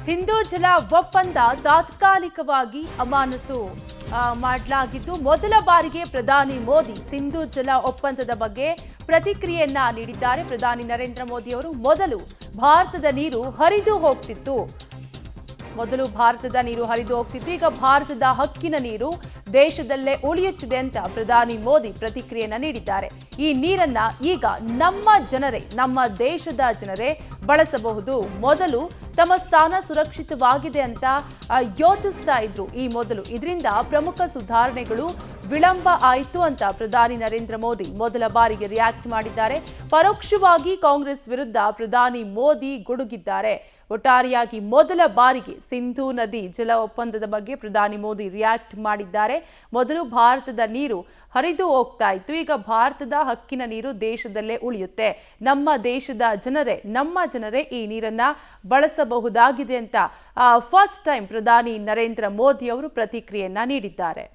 ಸಿಂಧೂ ಜಲ ಒಪ್ಪಂದ ತಾತ್ಕಾಲಿಕವಾಗಿ ಅಮಾನತು ಮಾಡಲಾಗಿದ್ದು ಮೊದಲ ಬಾರಿಗೆ ಪ್ರಧಾನಿ ಮೋದಿ ಸಿಂಧೂ ಜಲ ಒಪ್ಪಂದದ ಬಗ್ಗೆ ಪ್ರತಿಕ್ರಿಯೆಯನ್ನ ನೀಡಿದ್ದಾರೆ. ಪ್ರಧಾನಿ ನರೇಂದ್ರ ಮೋದಿ ಅವರು ಮೊದಲು ಭಾರತದ ನೀರು ಹರಿದು ಹೋಗ್ತಿತ್ತು, ಈಗ ಭಾರತದ ಹಕ್ಕಿನ ನೀರು ದೇಶದಲ್ಲೇ ಉಳಿಯುತ್ತಿದೆ ಅಂತ ಪ್ರಧಾನಿ ಮೋದಿ ಪ್ರತಿಕ್ರಿಯೆಯನ್ನ ನೀಡಿದ್ದಾರೆ. ಈ ನೀರನ್ನ ಈಗ ನಮ್ಮ ದೇಶದ ಜನರೇ ಬಳಸಬಹುದು. ಮೊದಲು ತಮ್ಮ ಸ್ಥಾನ ಸುರಕ್ಷಿತವಾಗಿದೆ ಅಂತ ಯೋಚಿಸ್ತಾ ಇದ್ರು. ಇದರಿಂದ ಪ್ರಮುಖ ಸುಧಾರಣೆಗಳು ವಿಳಂಬ ಆಯಿತು ಅಂತ ಪ್ರಧಾನಿ ನರೇಂದ್ರ ಮೋದಿ ಮೊದಲ ಬಾರಿಗೆ ರಿಯಾಕ್ಟ್ ಮಾಡಿದ್ದಾರೆ. ಪರೋಕ್ಷವಾಗಿ ಕಾಂಗ್ರೆಸ್ ವಿರುದ್ಧ ಪ್ರಧಾನಿ ಮೋದಿ ಗುಡುಗಿದ್ದಾರೆ. ಒಟ್ಟಾರೆಯಾಗಿ ಮೊದಲ ಬಾರಿಗೆ ಸಿಂಧೂ ನದಿ ಜಲ ಒಪ್ಪಂದದ ಬಗ್ಗೆ ಪ್ರಧಾನಿ ಮೋದಿ ರಿಯಾಕ್ಟ್ ಮಾಡಿದ್ದಾರೆ. ಮೊದಲು ಭಾರತದ ನೀರು ಹರಿದು ಹೋಗ್ತಾ ಇತ್ತು, ಈಗ ಭಾರತದ ಹಕ್ಕಿನ ನೀರು ದೇಶದಲ್ಲೇ ಉಳಿಯುತ್ತೆ. ನಮ್ಮ ಜನರೇ ಈ ನೀರನ್ನ ಬಳಸಬಹುದಾಗಿದೆ ಅಂತ ಫಸ್ಟ್ ಟೈಮ್ ಪ್ರಧಾನಿ ನರೇಂದ್ರ ಮೋದಿ ಅವರು ಪ್ರತಿಕ್ರಿಯೆಯನ್ನ ನೀಡಿದ್ದಾರೆ.